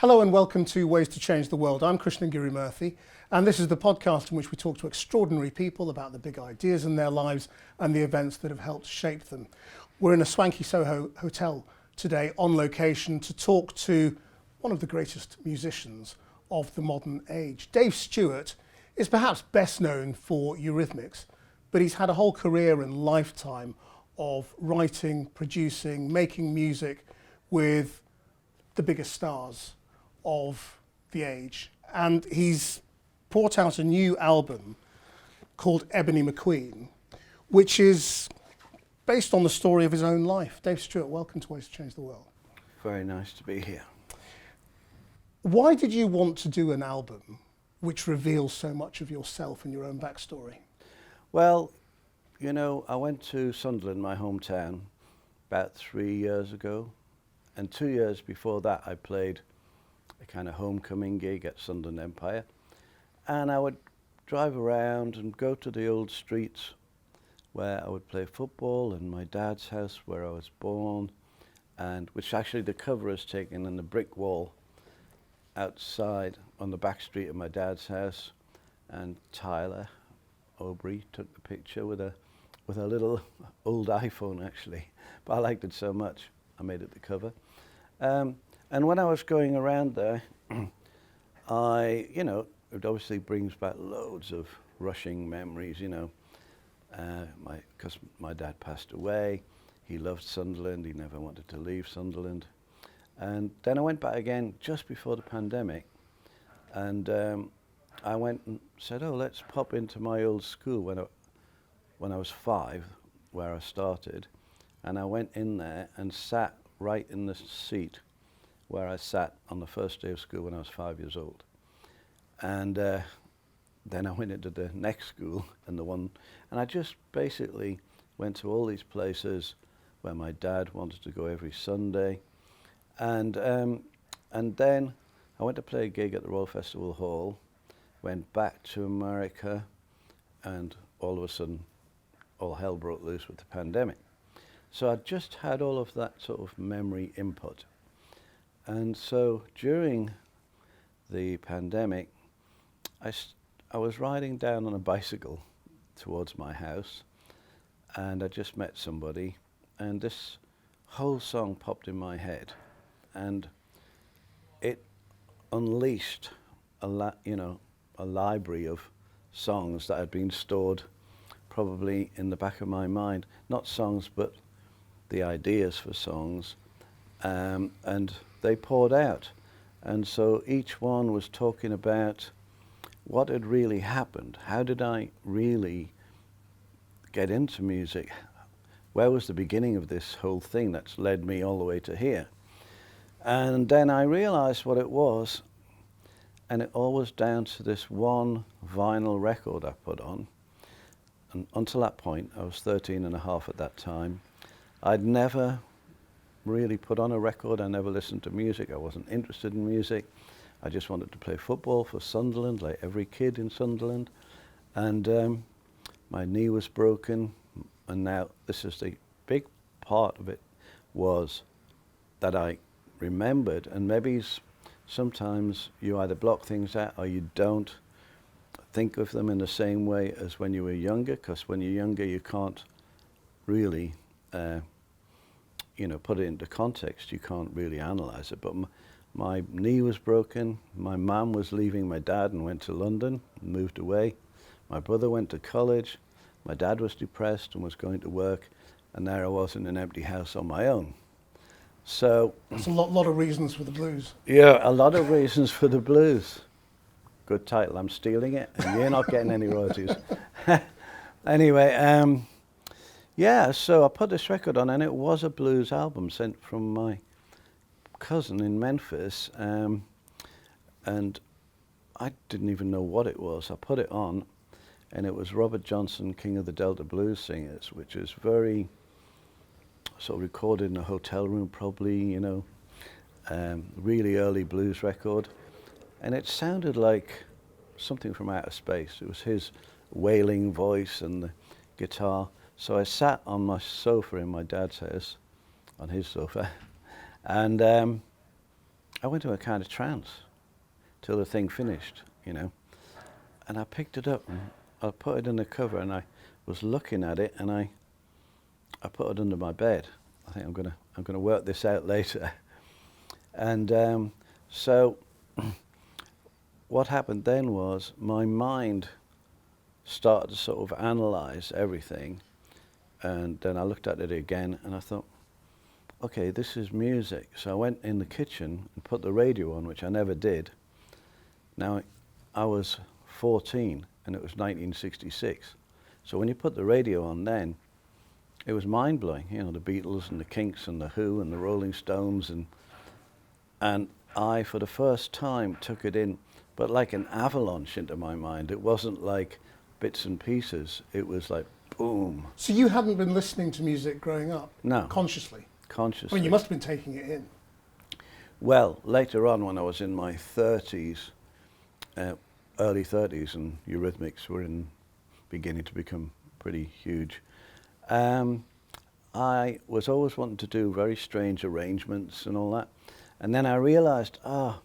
Hello and welcome to Ways to Change the World. I'm Krishnan, and this is the podcast in which we talk to extraordinary people about the big ideas in their lives and the events that have helped shape them. We're in a swanky Soho hotel today on location to talk to one of the greatest musicians of the modern age. Dave Stewart is perhaps best known for Eurythmics, but he's had a whole career and lifetime of writing, producing, making music with the biggest stars of the age. And he's brought out a new album called Ebony McQueen, which is based on the story of his own life. Dave Stewart, welcome to Ways to Change the World. Very nice to be here. Why did you want to do an album which reveals so much of yourself and your own backstory? Well, you know, I went to Sunderland, my hometown, about 3 years ago. And 2 years before that, I played a kind of homecoming gig at Sunderland Empire. And I would drive around and go to the old streets where I would play football, and my dad's house where I was born, and which actually the cover is taken in the brick wall outside on the back street of my dad's house. And Tyler Aubrey took the picture with a little old iPhone actually, but I liked it so much I made it the cover. And when I was going around there, it obviously brings back loads of rushing memories, because my dad passed away. He loved Sunderland, he never wanted to leave Sunderland. And then I went back again just before the pandemic, and I went and said, let's pop into my old school when I was 5, where I started. And I went in there and sat right in the seat where I sat on the first day of school when I was 5 years old. And then I went into the next school and I just basically went to all these places where my dad wanted to go every Sunday. And then I went to play a gig at the Royal Festival Hall, went back to America, and all of a sudden all hell broke loose with the pandemic. So I just had all of that sort of memory input. And so during the pandemic, I was riding down on a bicycle towards my house, and I just met somebody, and this whole song popped in my head, and it unleashed a library of songs that had been stored probably in the back of my mind. Not songs, but the ideas for songs, and they poured out. And so each one was talking about what had really happened. How did I really get into music? Where was the beginning of this whole thing that's led me all the way to here? And then I realized what it was, and it all was down to this one vinyl record I put on. And until that point, I was 13 and a half at that time, I'd never really put on a record. I never listened to music. I wasn't interested in music. I just wanted to play football for Sunderland, like every kid in Sunderland. And my knee was broken. And now this is the big part of it, was that I remembered, and maybe sometimes you either block things out or you don't think of them in the same way as when you were younger, because when you're younger you can't really put it into context. You can't really analyze it. But my knee was broken. My mum was leaving my dad and went to London and moved away. My brother went to college. My dad was depressed and was going to work. And there I was in an empty house on my own. So That's a lot of reasons for the blues. Yeah, a lot of reasons for the blues. Good title. I'm stealing it, and you're not getting any royalties. Anyway, so I put this record on, and it was a blues album sent from my cousin in Memphis, and I didn't even know what it was. I put it on, and it was Robert Johnson, King of the Delta Blues Singers, which is very sort of recorded in a hotel room, probably, really early blues record. And it sounded like something from outer space. It was his wailing voice and the guitar. So I sat on my sofa in my dad's house, on his sofa, and I went to a kind of trance till the thing finished, you know. And I picked it up and I put it in the cover, and I was looking at it, and I put it under my bed. I think I'm gonna work this out later. And so what happened then was my mind started to sort of analyze everything, and then I looked at it again and I thought, okay, this is music. So I went in the kitchen and put the radio on, which I never did. Now, I was 14 and it was 1966. So when you put the radio on then, it was mind-blowing, you know, the Beatles and the Kinks and the Who and the Rolling Stones, and I, for the first time, took it in, but like an avalanche into my mind. It wasn't like bits and pieces. It was like, boom. So you hadn't been listening to music growing up? No. Consciously? Consciously. I mean, you must have been taking it in. Well, later on, when I was in my 30s, early 30s, and Eurythmics were beginning to become pretty huge, I was always wanting to do very strange arrangements and all that. And then I realized, yeah,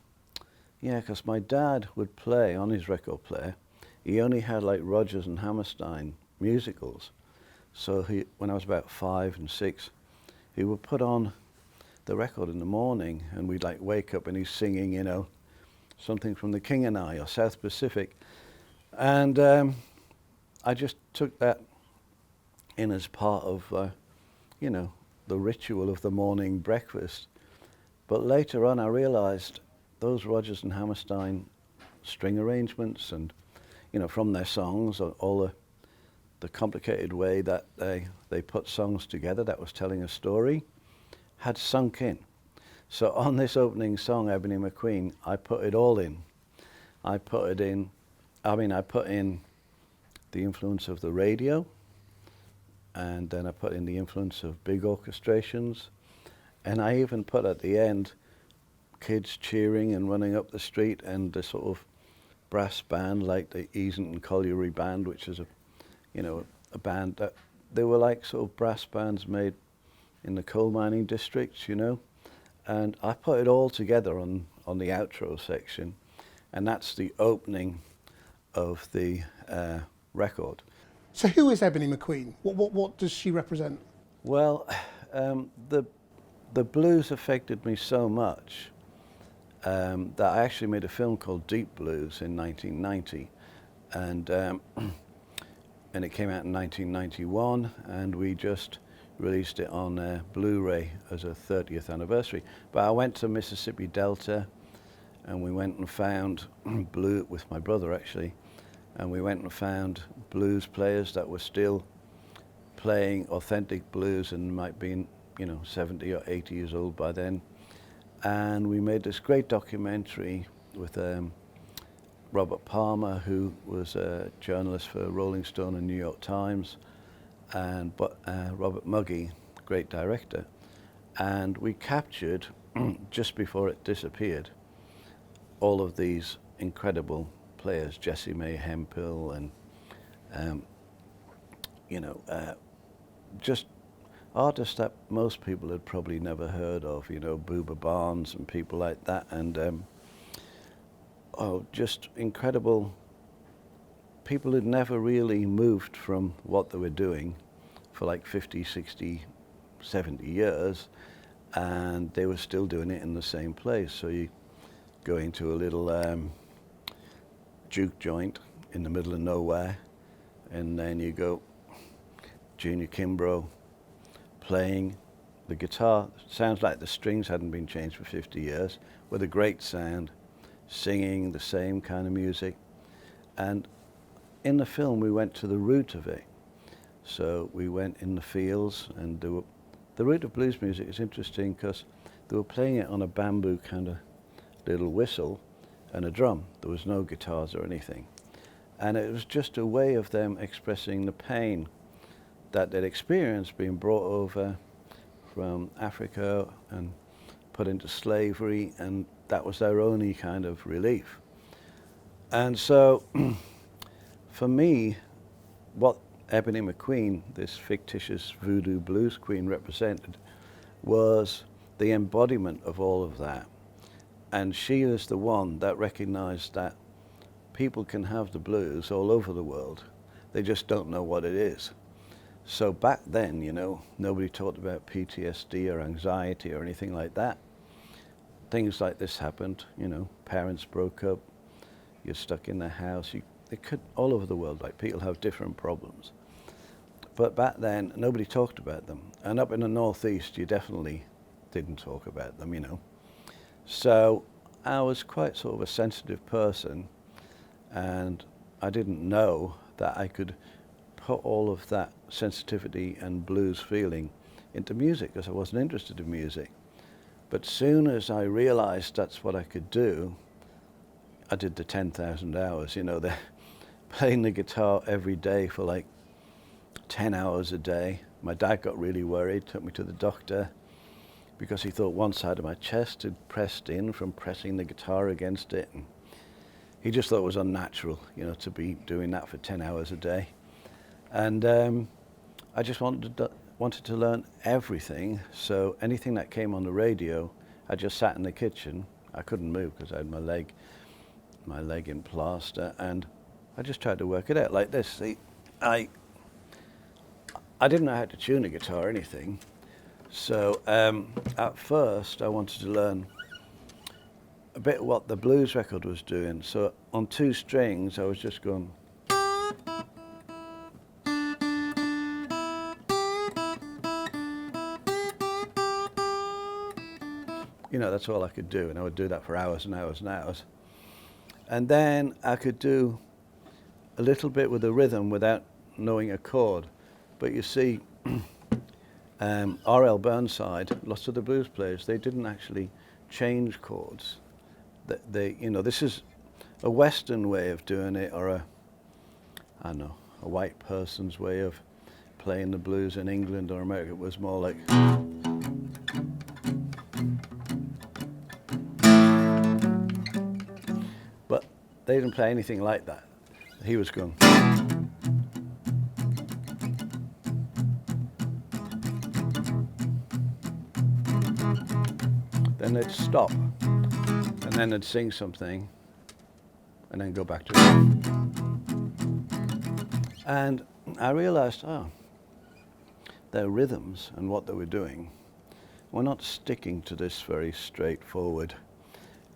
because my dad would play on his record player. He only had like Rodgers and Hammerstein musicals. So when I was about 5 and 6, he would put on the record in the morning, and we'd like wake up and he's singing, you know, something from The King and I or South Pacific. And I just took that in as part of, you know, the ritual of the morning breakfast. But later on I realized those Rodgers and Hammerstein string arrangements and, you know, from their songs, all the complicated way that they put songs together that was telling a story, had sunk in. So on this opening song, Ebony McQueen, I put it all in. I put in the influence of the radio, and then I put in the influence of big orchestrations, and I even put at the end kids cheering and running up the street, and the sort of brass band like the Easington Colliery Band, which is a band that they were like sort of brass bands made in the coal mining districts, you know. And I put it all together on the outro section, and that's the opening of the record. So who is Ebony McQueen? What does she represent? Well, the blues affected me so much that I actually made a film called Deep Blues in 1990, and it came out in 1991, and we just released it on Blu-ray as a 30th anniversary. But I went to Mississippi Delta, and we went and found with my brother actually, and we went and found blues players that were still playing authentic blues and might be, you know, 70 or 80 years old by then. And we made this great documentary with Robert Palmer, who was a journalist for Rolling Stone and New York Times, and Robert Muggy, great director. And we captured, just before it disappeared, all of these incredible players, Jessie May Hemphill, and just artists that most people had probably never heard of, you know, Booba Barnes and people like that, and just incredible people who'd never really moved from what they were doing for like 50, 60, 70 years, and they were still doing it in the same place. So you go into a little juke joint in the middle of nowhere, and then you go Junior Kimbrough playing the guitar. Sounds like the strings hadn't been changed for 50 years, with a great sound, singing the same kind of music. And in the film we went to the root of it. So we went in the fields, and the root of blues music is interesting because they were playing it on a bamboo kind of little whistle and a drum. There was no guitars or anything. And it was just a way of them expressing the pain that they'd experienced being brought over from Africa and put into slavery, and that was their only kind of relief. And so for me, what Ebony McQueen, this fictitious voodoo blues queen, represented was the embodiment of all of that. And she is the one that recognized that people can have the blues all over the world. They just don't know what it is. So back then, you know, nobody talked about PTSD or anxiety or anything like that. Things like this happened, you know, parents broke up, you're stuck in the house. It could, all over the world, like people have different problems. But back then, nobody talked about them. And up in the Northeast, you definitely didn't talk about them, you know. So I was quite sort of a sensitive person, and I didn't know that I could put all of that sensitivity and blues feeling into music, because I wasn't interested in music. But soon as I realized that's what I could do, I did the 10,000 hours, you know, playing the guitar every day for like 10 hours a day. My dad got really worried, took me to the doctor, because he thought one side of my chest had pressed in from pressing the guitar against it. And he just thought it was unnatural, you know, to be doing that for 10 hours a day. And I just wanted to learn everything. So anything that came on the radio, I just sat in the kitchen. I couldn't move because I had my leg in plaster, and I just tried to work it out like this. See, I didn't know how to tune a guitar or anything. So at first I wanted to learn a bit what the blues record was doing. So on 2 strings I was just going. You know, that's all I could do, and I would do that for hours and hours and hours. And then I could do a little bit with the rhythm without knowing a chord. But you see, R.L. Burnside, lots of the blues players, they didn't actually change chords. They, you know, this is a Western way of doing it, or I don't know, a white person's way of playing the blues in England or America. It was more like. But they didn't play anything like that. He was going. Then they'd stop, and then they'd sing something, and then go back to it. And I realized, their rhythms and what they were doing were not sticking to this very straightforward.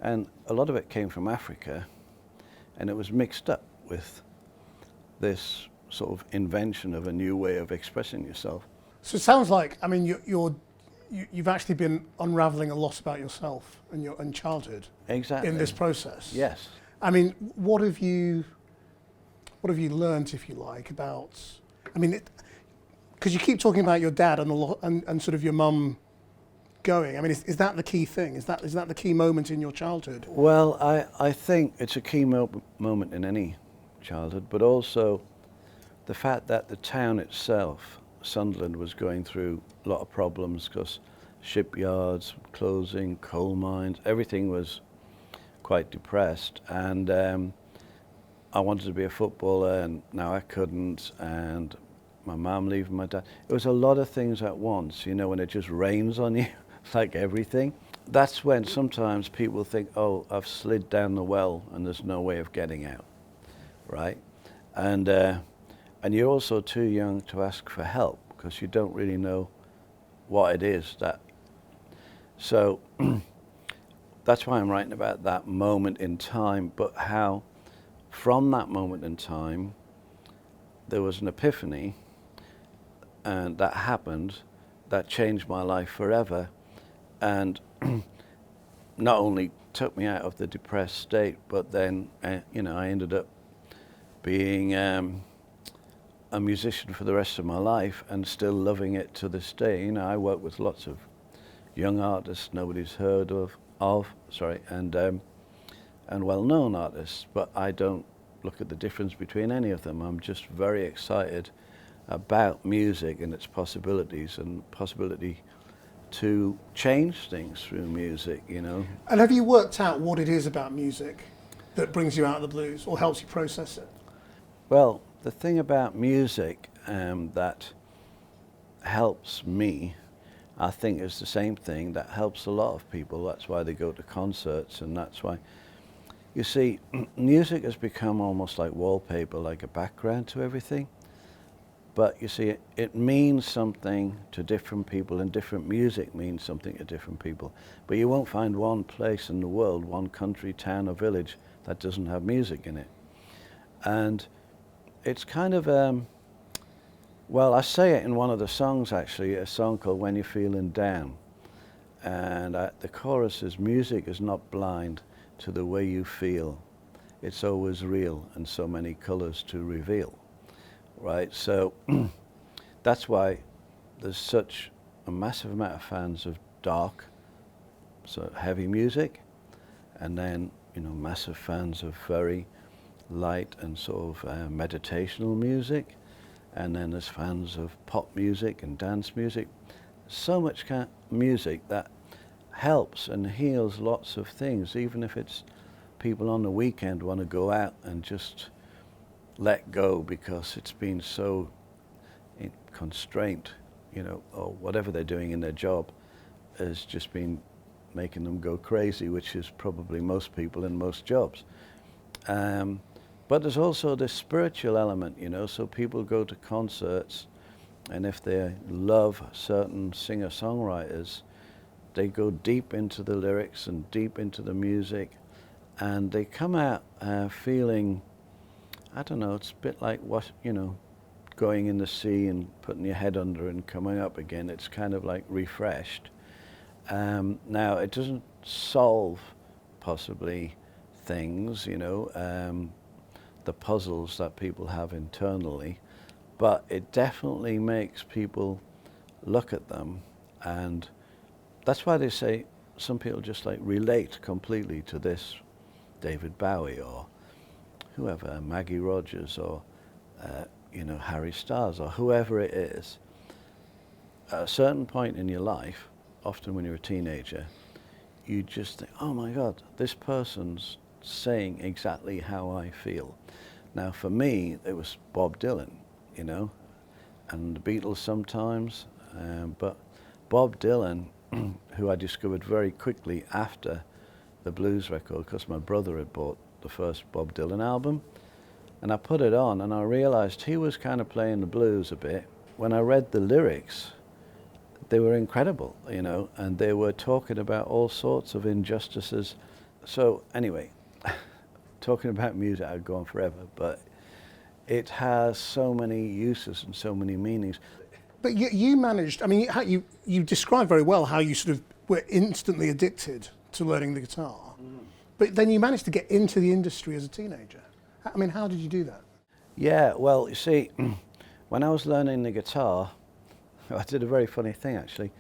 And a lot of it came from Africa, and it was mixed up with this sort of invention of a new way of expressing yourself. So it sounds like, I mean, you've actually been unraveling a lot about yourself and your childhood. Exactly. In this process. Yes. I mean, what have you learned, if you like, about? I mean, because you keep talking about your dad and sort of your mum going. I mean, is that the key thing? Is that the key moment in your childhood? Well, I think it's a key moment in any childhood, but also the fact that the town itself, Sunderland, was going through a lot of problems because shipyards closing, coal mines, everything was quite depressed. And I wanted to be a footballer, and now I couldn't, and my mum leaving my dad. It was a lot of things at once, you know, when it just rains on you, like everything. That's when sometimes people think, oh, I've slid down the well and there's no way of getting out, right? And you're also too young to ask for help because you don't really know what it is that. So that's why I'm writing about that moment in time, but how from that moment in time there was an epiphany, and that happened, that changed my life forever, and not only took me out of the depressed state, but then you know, I ended up being a musician for the rest of my life and still loving it to this day. You know, I work with lots of young artists nobody's heard of, and well-known artists, but I don't look at the difference between any of them. I'm just very excited about music and its possibilities and possibility to change things through music, you know. And have you worked out what it is about music that brings you out of the blues or helps you process it? Well, the thing about music that helps me I think it's the same thing that helps a lot of people. That's why they go to concerts, and that's why, you see, music has become almost like wallpaper, like a background to everything. But you see, it means something to different people, and different music means something to different people. But you won't find one place in the world, one country, town or village that doesn't have music in it. And it's kind of, well, I say it in one of the songs actually, a song called When You're Feeling Down. And the chorus is, music is not blind to the way you feel. It's always real and so many colors to reveal. Right, so that's why there's such a massive amount of fans of dark, so heavy music, and then, you know, massive fans of very light and sort of meditational music, and then there's fans of pop music and dance music. So much music that helps and heals lots of things, even if it's people on the weekend want to go out and just let go because it's been so constraint, you know, or whatever they're doing in their job has just been making them go crazy, which is probably most people in most jobs. But there's also this spiritual element, you know, so people go to concerts, and if they love certain singer-songwriters, they go deep into the lyrics and deep into the music, and they come out feeling, I don't know, it's a bit like what, you know, going in the sea and putting your head under and coming up again. It's kind of like refreshed. Now, it doesn't solve possibly things, you know, the puzzles that people have internally, but it definitely makes people look at them, and that's why they say some people just like relate completely to this David Bowie or whoever, Maggie Rogers or, you know, Harry Styles or whoever it is. At a certain point in your life, often when you're a teenager, you just think, oh my God, this person's saying exactly how I feel. Now for me, it was Bob Dylan, you know, and the Beatles sometimes, but Bob Dylan, who I discovered very quickly after the blues record, because my brother had bought the first Bob Dylan album, and I put it on and I realized he was kind of playing the blues a bit. When I read the lyrics, they were incredible, you know, and they were talking about all sorts of injustices. So anyway, talking about music, I'd go on forever, but it has so many uses and so many meanings. But you managed, I mean, you described very well how you sort of were instantly addicted to learning the guitar. But then you managed to get into the industry as a teenager. I mean, how did you do that? Yeah, well, you see, when I was learning the guitar, I did a very funny thing actually.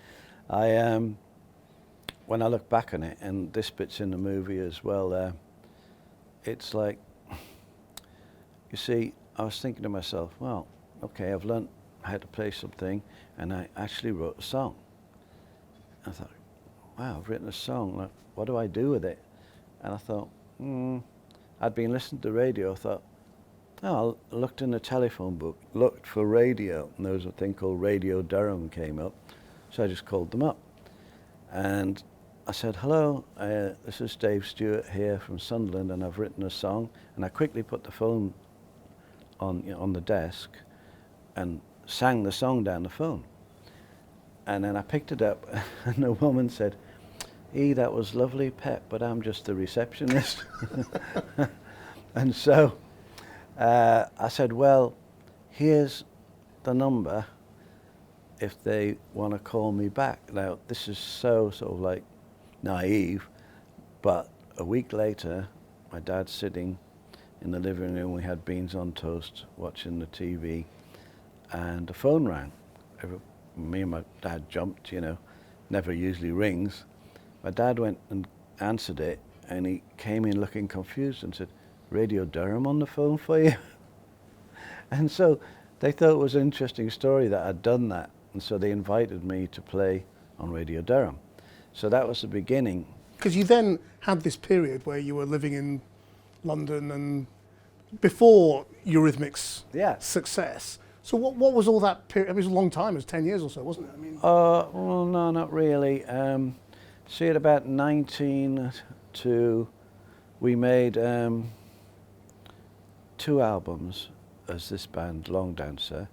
When I look back on it, and this bit's in the movie as well, it's like, you see, I was thinking to myself, well, okay, I've learned how to play something, and I actually wrote a song. I thought, wow, I've written a song, like, what do I do with it? And I thought, I'd been listening to radio, I thought, oh, I looked in the telephone book, looked for radio, and there was a thing called Radio Durham came up, so I just called them up. And I said, hello, this is Dave Stewart here from Sunderland, and I've written a song. And I quickly put the phone on the desk and sang the song down the phone. And then I picked it up, and the woman said, that was lovely, Pep, but I'm just the receptionist. And so I said, well, here's the number if they want to call me back. Now, this is so sort of like naive, but a week later, my dad's sitting in the living room, we had beans on toast, watching the TV, and the phone rang. Me and my dad jumped, you know, never usually rings. My dad went and answered it, and he came in looking confused and said, Radio Durham on the phone for you? And so they thought it was an interesting story that I'd done that, and so they invited me to play on Radio Durham. So that was the beginning. Because you then had this period where you were living in London and before Eurythmics' success. So what was all that period? It was a long time. It was 10 years or so, wasn't it? I mean, Well, no, not really. See, at about 19 to, we made 2 albums as this band, Long Dancer,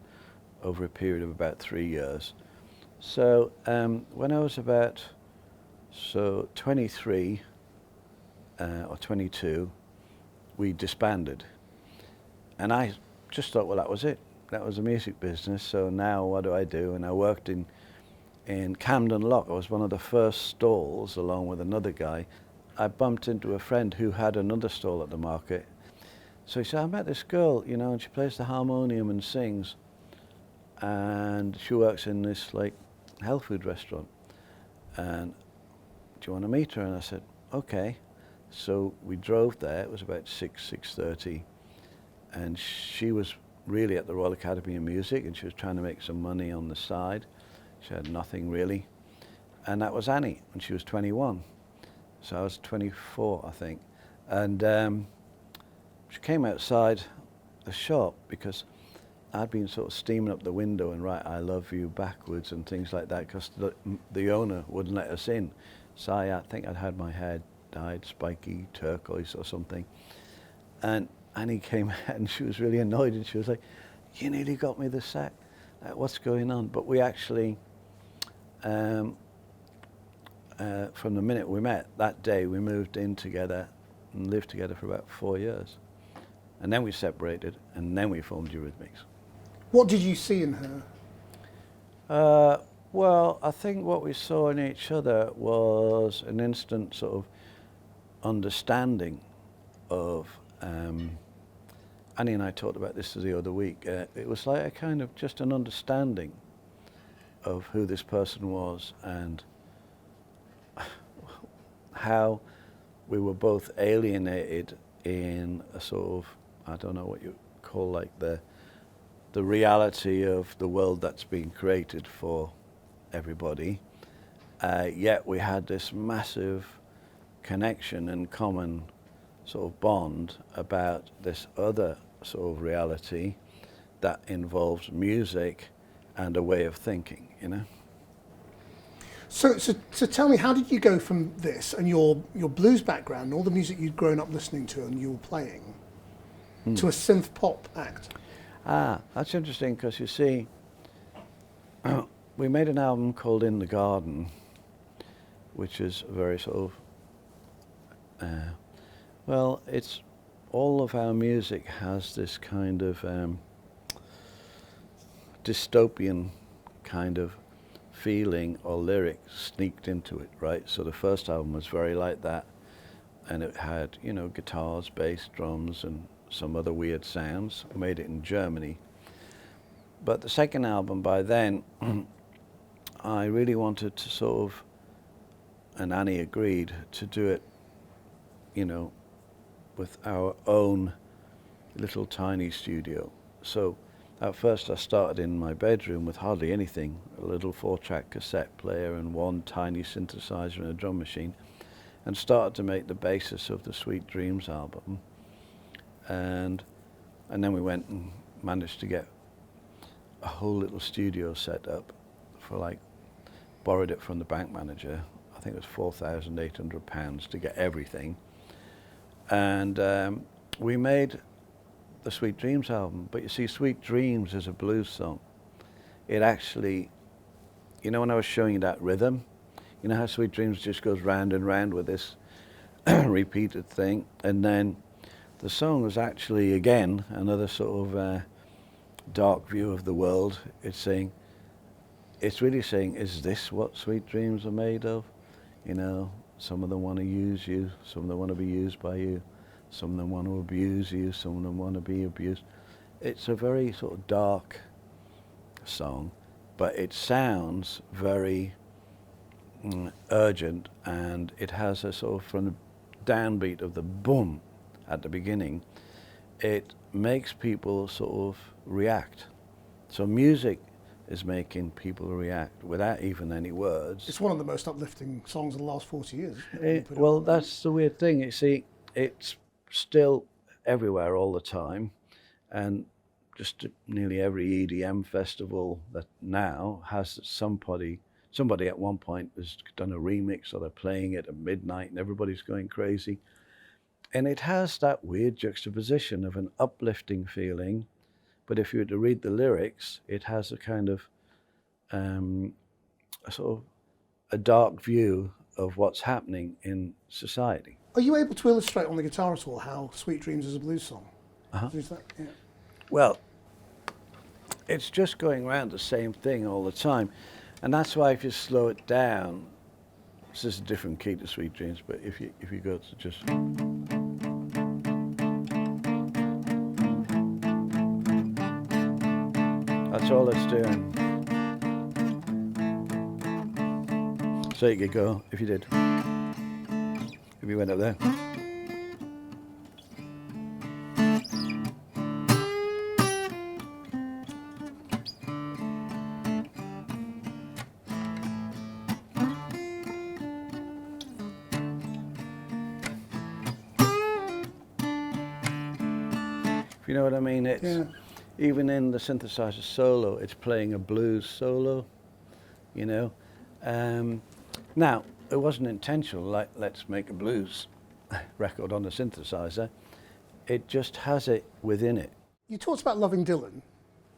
over a period of about 3 years. So when I was about 23 or 22, we disbanded. And I just thought, well, that was it. That was the music business. So now what do I do? And I worked in Camden Lock. I was one of the first stalls, along with another guy. I bumped into a friend who had another stall at the market. So he said, I met this girl, you know, and she plays the harmonium and sings. And she works in this, like, health food restaurant. And do you want to meet her? And I said, okay. So we drove there. It was about 6:30. And she was really at the Royal Academy of Music, and she was trying to make some money on the side. She had nothing really. And that was Annie, and she was 21. So I was 24, I think. And she came outside the shop because I'd been sort of steaming up the window and write I love you backwards and things like that, because the owner wouldn't let us in. So I think I'd had my hair dyed spiky turquoise or something. And Annie came out and she was really annoyed, and she was like, you nearly got me the sack. What's going on? But we actually, from the minute we met, that day we moved in together and lived together for about 4 years. And then we separated, and then we formed Eurythmics. what did you see in her? Well, I think what we saw in each other was an instant sort of understanding of, Annie and I talked about this the other week, it was like a kind of just an understanding of who this person was and how we were both alienated in a sort of, I don't know what you call, like the reality of the world that's been created for everybody, yet we had this massive connection and common sort of bond about this other sort of reality that involves music and a way of thinking, you know. So tell me, how did you go from this and your blues background and all the music you'd grown up listening to and you were playing to a synth pop act? That's interesting, because you see, we made an album called In the Garden, which is very sort of, well, it's all of our music has this kind of dystopian kind of feeling or lyrics sneaked into it, right? So the first album was very like that, and it had, you know, guitars, bass, drums, and some other weird sounds. I made it in Germany. But the second album, by then, I really wanted to sort of, and Annie agreed, to do it, you know, with our own little tiny studio. So at first I started in my bedroom with hardly anything, a little 4-track cassette player and one tiny synthesizer and a drum machine, and started to make the basis of the Sweet Dreams album. And then we went and managed to get a whole little studio set up for, like, borrowed it from the bank manager. I think it was £4,800 to get everything. And we made the Sweet Dreams album. But you see, Sweet Dreams is a blues song. It actually, you know, when I was showing you that rhythm, you know how Sweet Dreams just goes round and round with this repeated thing? And then the song was actually, again, another sort of dark view of the world. It's really saying, is this what sweet dreams are made of? You know, some of them want to use you, some of them want to be used by you, some of them want to abuse you, some of them want to be abused. It's a very sort of dark song, but it sounds very urgent, and it has a sort of, from the downbeat of the boom at the beginning, it makes people sort of react. So music is making people react without even any words. It's one of the most uplifting songs of the last 40 years. Well, that's the weird thing. You see, it's still everywhere all the time, and just nearly every EDM festival that now has somebody at one point has done a remix, or they're playing it at midnight and everybody's going crazy. And it has that weird juxtaposition of an uplifting feeling, but if you were to read the lyrics, it has a kind of a sort of a dark view of what's happening in society. Are you able to illustrate on the guitar at all how Sweet Dreams is a blues song? Is that, yeah. Well, it's just going around the same thing all the time. And that's why if you slow it down, this is a different key to Sweet Dreams, but if you go to just... That's all it's doing. So you could go, if you did, if you went up there. If you know what I mean, it's... Yeah. Even in the synthesizer solo, it's playing a blues solo, you know. Now, it wasn't intentional, like, let's make a blues record on the synthesizer. It just has it within it. You talked about loving Dylan.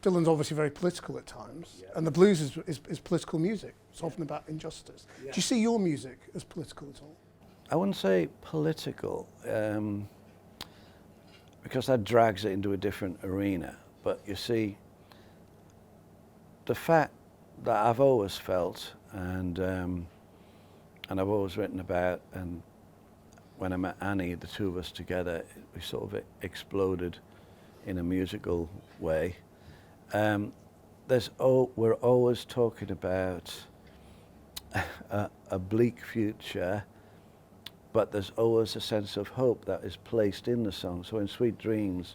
Dylan's obviously very political at times, and the blues is political music. It's often about injustice. Do you see your music as political at all? I wouldn't say political, because that drags it into a different arena. But you see, the fact that I've always felt, and I've always written about, and when I met Annie, the two of us together, we sort of exploded in a musical way. We're always talking about a bleak future, but there's always a sense of hope that is placed in the song. So in Sweet Dreams,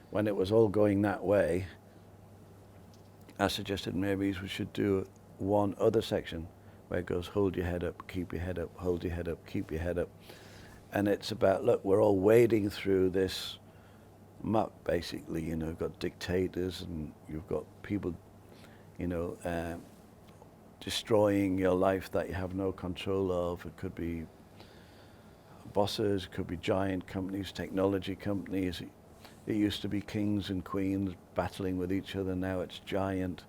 when it was all going that way, I suggested maybe we should do one other section where it goes, hold your head up, keep your head up, hold your head up, keep your head up. And it's about, look, we're all wading through this muck, basically. You know, you've got dictators and you've got people, you know, destroying your life that you have no control of. It could be bosses, it could be giant companies, technology companies. It used to be kings and queens battling with each other. Now it's giant.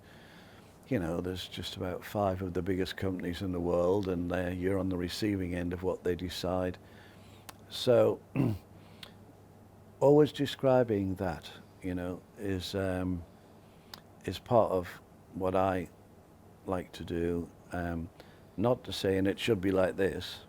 You know, there's just about 5 of the biggest companies in the world, and you're on the receiving end of what they decide. So, always describing that, you know, is part of what I like to do. Not to say, and it should be like this.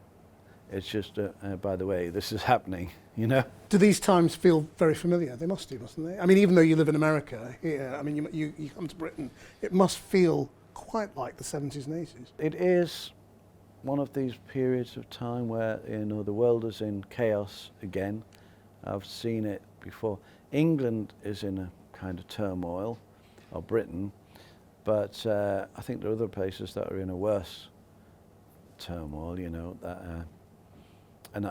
It's just, by the way, this is happening, you know? Do these times feel very familiar? They must do, mustn't they? I mean, even though you live in America here, I mean, you come to Britain, it must feel quite like the 70s and 80s. It is one of these periods of time where, you know, the world is in chaos again. I've seen it before. England is in a kind of turmoil, or Britain, but I think there are other places that are in a worse turmoil, you know, that and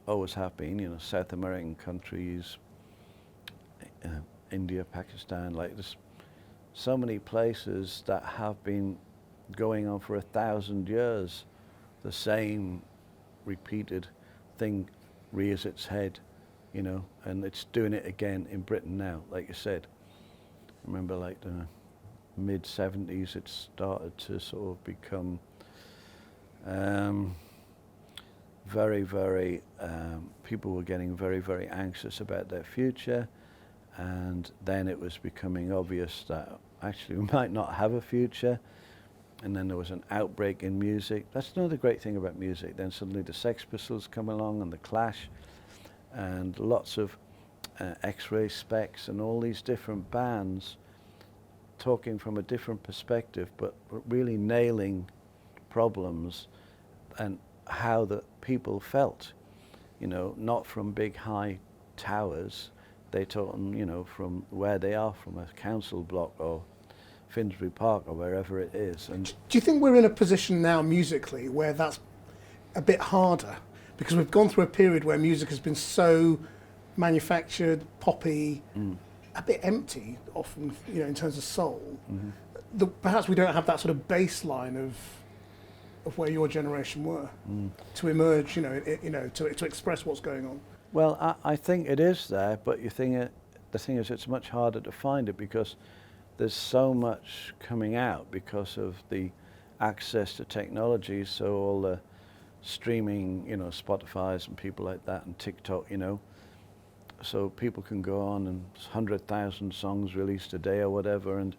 always have been, you know, South American countries, India, Pakistan, like there's so many places that have been going on for 1,000 years. The same repeated thing rears its head, you know, and it's doing it again in Britain now, like you said. I remember like the mid-70s it started to sort of become people were getting very, very anxious about their future, and then it was becoming obvious that actually we might not have a future, and then there was an outbreak in music. That's another great thing about music. Then suddenly the Sex Pistols come along, and the Clash, and lots of X-Ray Specs, and all these different bands talking from a different perspective, but really nailing problems and how the people felt, you know, not from big high towers. They taught them, you know, from where they are, from a council block or Finsbury Park or wherever it is. And do you think we're in a position now musically where that's a bit harder? Because we've gone through a period where music has been so manufactured, poppy, a bit empty often, in terms of soul. Mm-hmm. Perhaps we don't have that sort of baseline of where your generation were to emerge, to express what's going on. Well, I think it is there, but the thing is it's much harder to find it because there's so much coming out because of the access to technology, so all the streaming, Spotify's and people like that, and TikTok, so people can go on and 100,000 songs released a day or whatever, and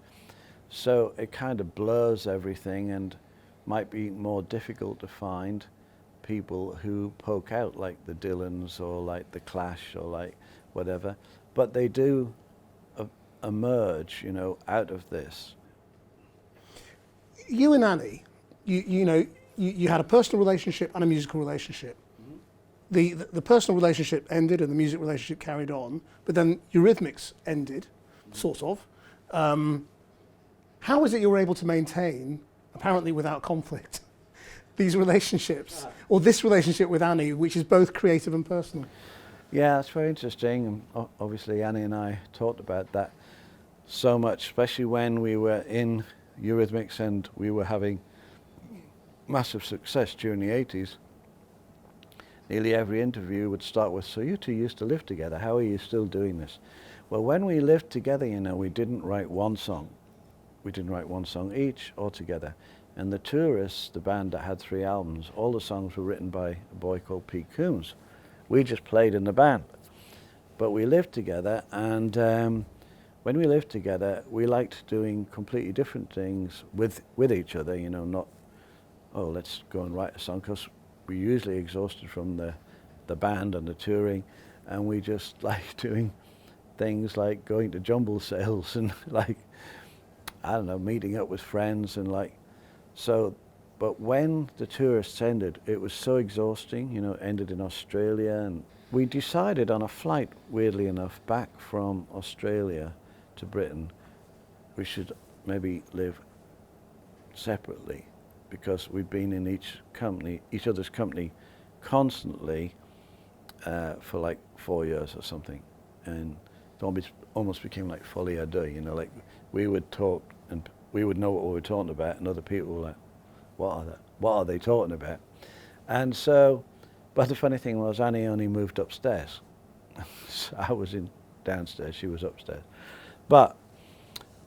so it kind of blurs everything and might be more difficult to find people who poke out like the Dylans or like the Clash or like whatever, but they do emerge, out of this. You and Annie, you had a personal relationship and a musical relationship. The personal relationship ended and the music relationship carried on, but then Eurythmics ended, sort of. How is it you were able to maintain, apparently without conflict, these relationships, or this relationship with Annie, which is both creative and personal? Yeah, it's very interesting. Obviously, Annie and I talked about that so much, especially when we were in Eurythmics and we were having massive success during the 80s. Nearly every interview would start with, so you two used to live together, how are you still doing this? Well, when we lived together, we didn't write one song. We didn't write one song each or together. And the Tourists, the band that had 3 albums, all the songs were written by a boy called Pete Coombs. We just played in the band. But we lived together, and when we lived together, we liked doing completely different things with each other, not, oh, let's go and write a song, because we're usually exhausted from the band and the touring, and we just like doing things like going to jumble sales and like, I don't know, meeting up with friends and like, so, but when the Tourists ended, it was so exhausting, ended in Australia, and we decided on a flight, weirdly enough, back from Australia to Britain, we should maybe live separately, because we'd been in each other's company constantly for like 4 years or something, and it almost became like folie à deux, like we would talk and we would know what we were talking about, and other people were like, what are they talking about? And so, but the funny thing was, Annie only moved upstairs. So I was downstairs, she was upstairs. But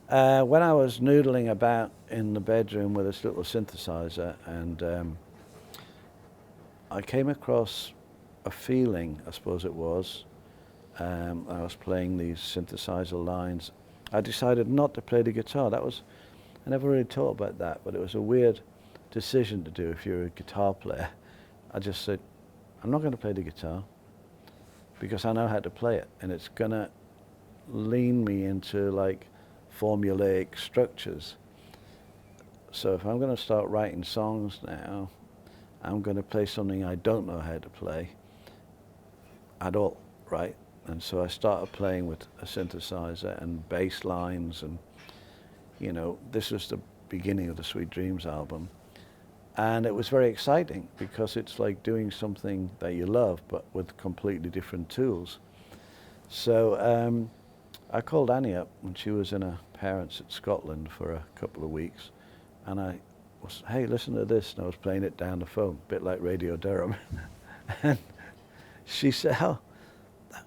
when I was noodling about in the bedroom with this little synthesizer, and I came across a feeling, I suppose it was, I was playing these synthesizer lines. I decided not to play the guitar. I never really thought about that, but it was a weird decision to do if you're a guitar player. I just said, I'm not going to play the guitar because I know how to play it, and it's going to lean me into like formulaic structures. So if I'm going to start writing songs now, I'm going to play something I don't know how to play at all, right? And so I started playing with a synthesizer and bass lines, and this was the beginning of the Sweet Dreams album. And it was very exciting because it's like doing something that you love but with completely different tools. So I called Annie up when she was in her parents at Scotland for a couple of weeks, and I was, hey, listen to this, and I was playing it down the phone, a bit like Radio Durham. And she said, oh,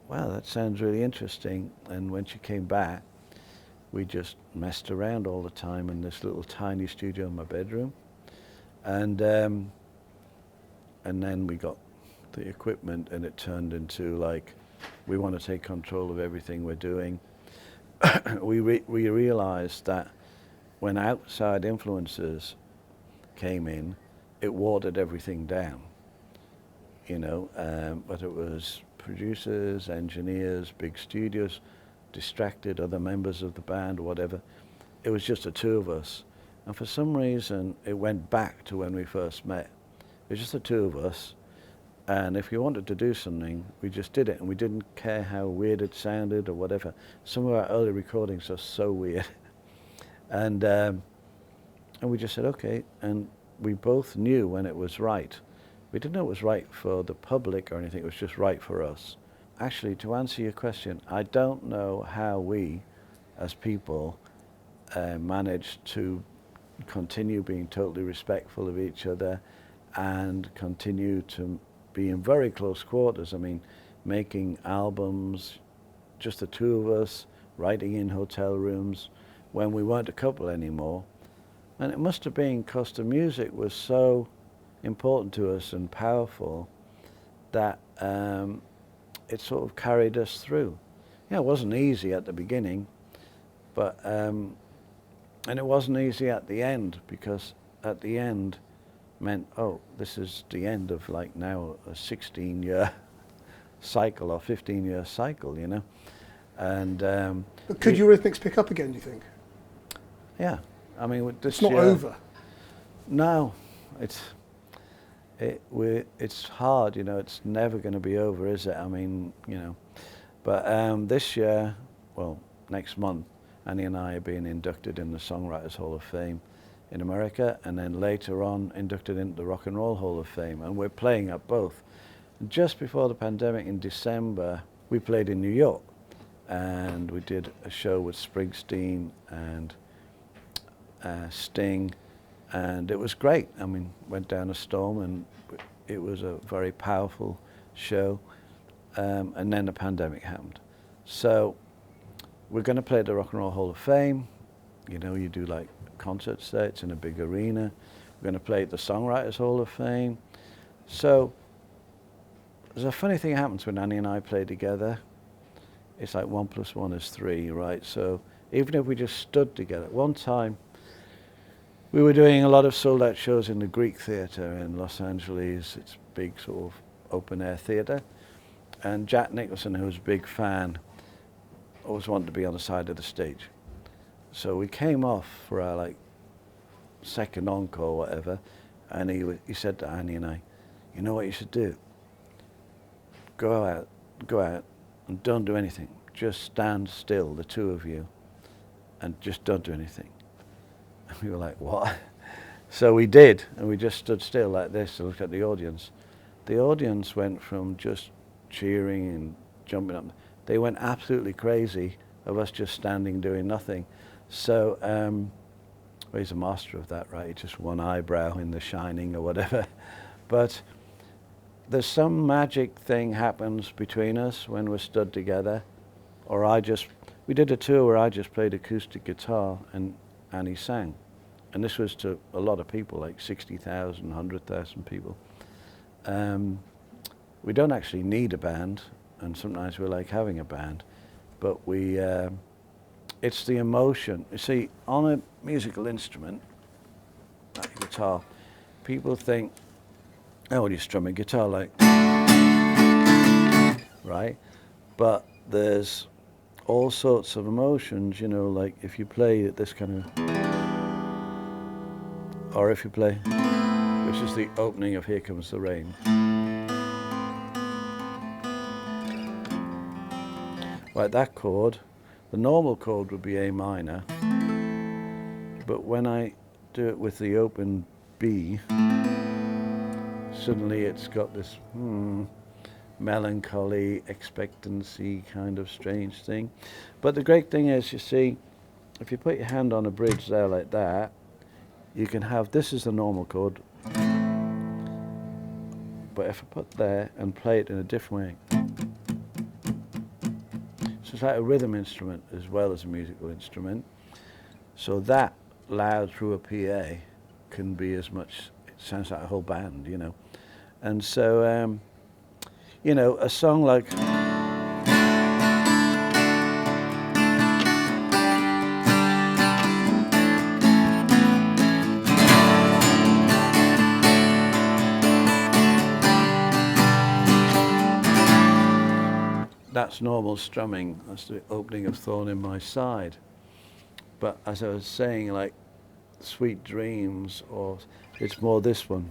wow, that sounds really interesting. And when she came back, we just messed around all the time in this little tiny studio in my bedroom. And then we got the equipment, and it turned into like, we want to take control of everything we're doing. We realized that when outside influences came in, it watered everything down, but it was producers, engineers, big studios, distracted other members of the band or whatever. It was just the two of us. And for some reason, it went back to when we first met. It was just the two of us. And if we wanted to do something, we just did it. And we didn't care how weird it sounded or whatever. Some of our early recordings are so weird. And we just said, okay. And we both knew when it was right. We didn't know it was right for the public or anything. It was just right for us. actually, to answer your question, I don't know how we, as people, managed to continue being totally respectful of each other and continue to be in very close quarters. I mean, making albums, just the two of us, writing in hotel rooms when we weren't a couple anymore. And it must have been because the music was so important to us and powerful that it sort of carried us through. Yeah, it wasn't easy at the beginning, but and it wasn't easy at the end, because at the end meant, oh, this is the end of like now a 16-year cycle or 15-year cycle, you know. And but could Eurythmics pick up again, do you think? Yeah, I mean, with this it's not year, over. No, it's hard, you know. It's never going to be over, is it? I mean, you know. But this year, well, next month, Annie and I are being inducted in the Songwriters Hall of Fame in America, and then later on inducted into the Rock and Roll Hall of Fame, and we're playing at both. And just before the pandemic in December, we played in New York, and we did a show with Springsteen and Sting, and it was great. I mean, went down a storm, and it was a very powerful show, and then the pandemic happened. So we're going to play at the Rock and Roll Hall of Fame. You know, you do like concerts there, it's in a big arena. We're going to play at the Songwriters Hall of Fame. So there's a funny thing happens when Annie and I play together. It's like 1 + 1 is 3, right? So even if we just stood together, one time we were doing a lot of sold-out shows in the Greek Theatre in Los Angeles. It's big sort of open-air theatre. And Jack Nicholson, who was a big fan, always wanted to be on the side of the stage. So we came off for our like second encore or whatever, and he said to Annie and I, you know what you should do? Go out and don't do anything. Just stand still, the two of you, and just don't do anything. And we were like, what? So we did, and we just stood still like this to look at the audience. The audience went from just cheering and jumping up. They went absolutely crazy of us just standing doing nothing. So well, he's a master of that, right? Just one eyebrow in The Shining or whatever. But there's some magic thing happens between us when we're stood together. Or we did a tour where I just played acoustic guitar and Annie sang. And this was to a lot of people, like 60,000, 100,000 people. We don't actually need a band, and sometimes we like having a band, but it's the emotion. You see, on a musical instrument, like a guitar, people think, oh, you strum a guitar like, right? But there's all sorts of emotions, you know, like if you play this kind of, or if you play, which is the opening of Here Comes the Rain. Like that chord, the normal chord would be A minor, but when I do it with the open B, suddenly it's got this melancholy, expectancy kind of strange thing. But the great thing is, you see, if you put your hand on a bridge there like that, you can have, this is the normal chord, but if I put there and play it in a different way, so it's like a rhythm instrument as well as a musical instrument. So that loud through a PA can be as much, it sounds like a whole band, you know. And so, you know, a song like, that's normal strumming, that's the opening of Thorn in My Side. But as I was saying, like Sweet Dreams, or it's more this one.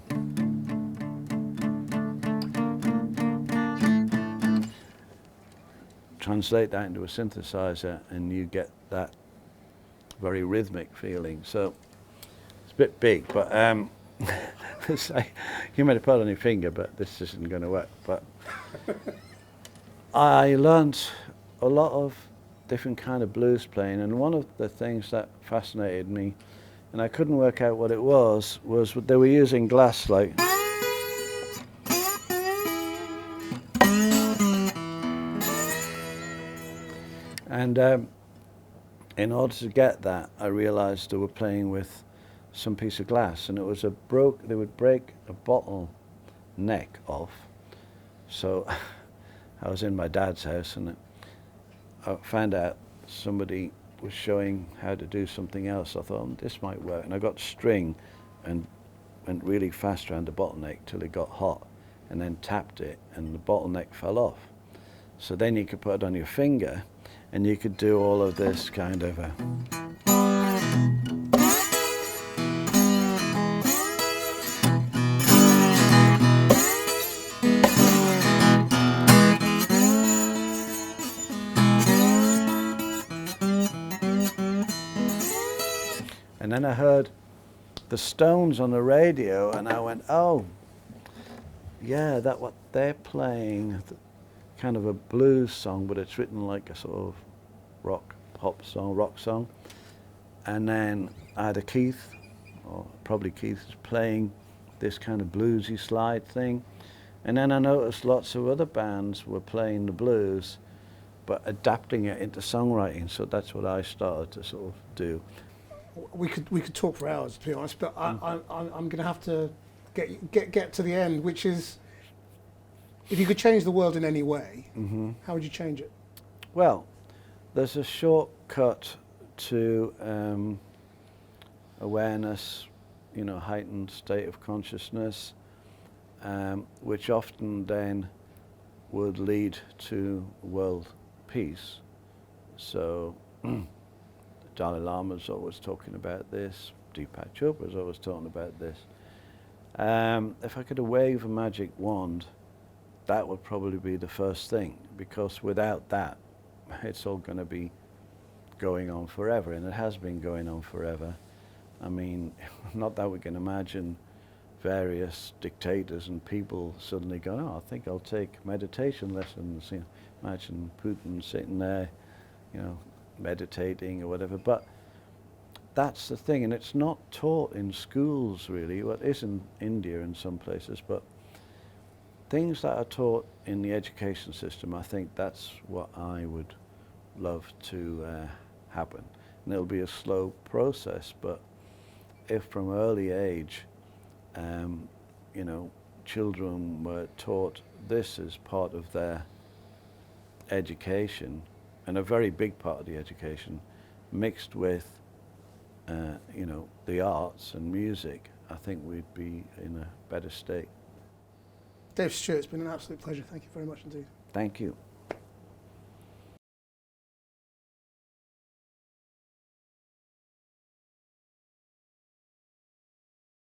Translate that into a synthesizer and you get that very rhythmic feeling. So it's a bit big, but it's like, you might have put it on your finger, but this isn't going to work. But I learned a lot of different kind of blues playing, and one of the things that fascinated me, and I couldn't work out what it was they were using glass like. And in order to get that, I realized they were playing with some piece of glass, and it was they would break a bottle neck off. So I was in my dad's house, and I found out somebody was showing how to do something else. I thought, this might work. And I got string and went really fast around the bottleneck till it got hot, and then tapped it, and the bottleneck fell off. So then you could put it on your finger, and you could do all of this kind of a... And then I heard the Stones on the radio, and I went, oh, yeah, that's what they're playing. Kind of a blues song, but it's written like a sort of rock song. And then either Keith, or probably Keith, is playing this kind of bluesy slide thing. And then I noticed lots of other bands were playing the blues, but adapting it into songwriting. So that's what I started to sort of do. We could talk for hours, to be honest, but I'm going to have to get to the end, which is, if you could change the world in any way, how would you change it? Well, there's a shortcut to awareness, heightened state of consciousness, which often then would lead to world peace. So the Dalai Lama's always talking about this, Deepak Chopra's always talking about this. If I could wave a magic wand, that would probably be the first thing, because without that, it's all going to be going on forever, and it has been going on forever. I mean, not that we can imagine various dictators and people suddenly going, oh, I think I'll take meditation lessons. Imagine Putin sitting there, meditating or whatever. But that's the thing, and it's not taught in schools really. Well, it is in India in some places, but things that are taught in the education system, I think that's what I would love to happen. And it'll be a slow process, but if from early age, children were taught this as part of their education, and a very big part of the education, mixed with, the arts and music, I think we'd be in a better state. Dave Stewart, it's been an absolute pleasure. Thank you very much indeed. Thank you.